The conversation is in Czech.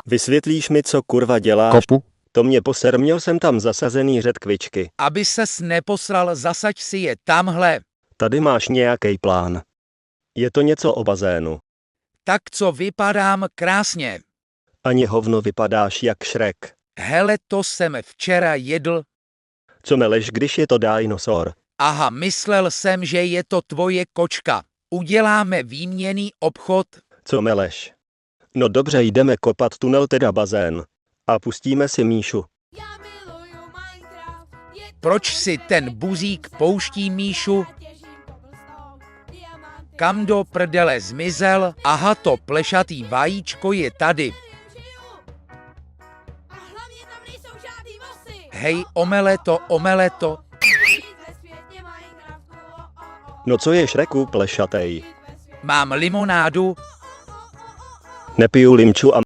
Vysvětlíš mi, co kurva děláš? Kopu. To mě poser, měl jsem tam zasazený řetkvičky. Aby ses neposral, zasaď si je tamhle. Tady máš nějaký plán. Je to něco o bazénu. Tak co vypadám krásně. Ani hovno vypadáš jak Shrek. Hele, to jsem včera jedl. Co meleš, když je to dinosaur? Aha, myslel jsem, že je to tvoje kočka. Uděláme výměnný obchod. Co meleš? No dobře, jdeme kopat tunel, teda bazén. A pustíme si Míšu. Proč si ten buzík pouští Míšu? Kam do prdele zmizel? Aha, to plešatý vajíčko je tady. Hej, omeleto. No co je Shreku plešatej? Mám limonádu. Nepiju limču a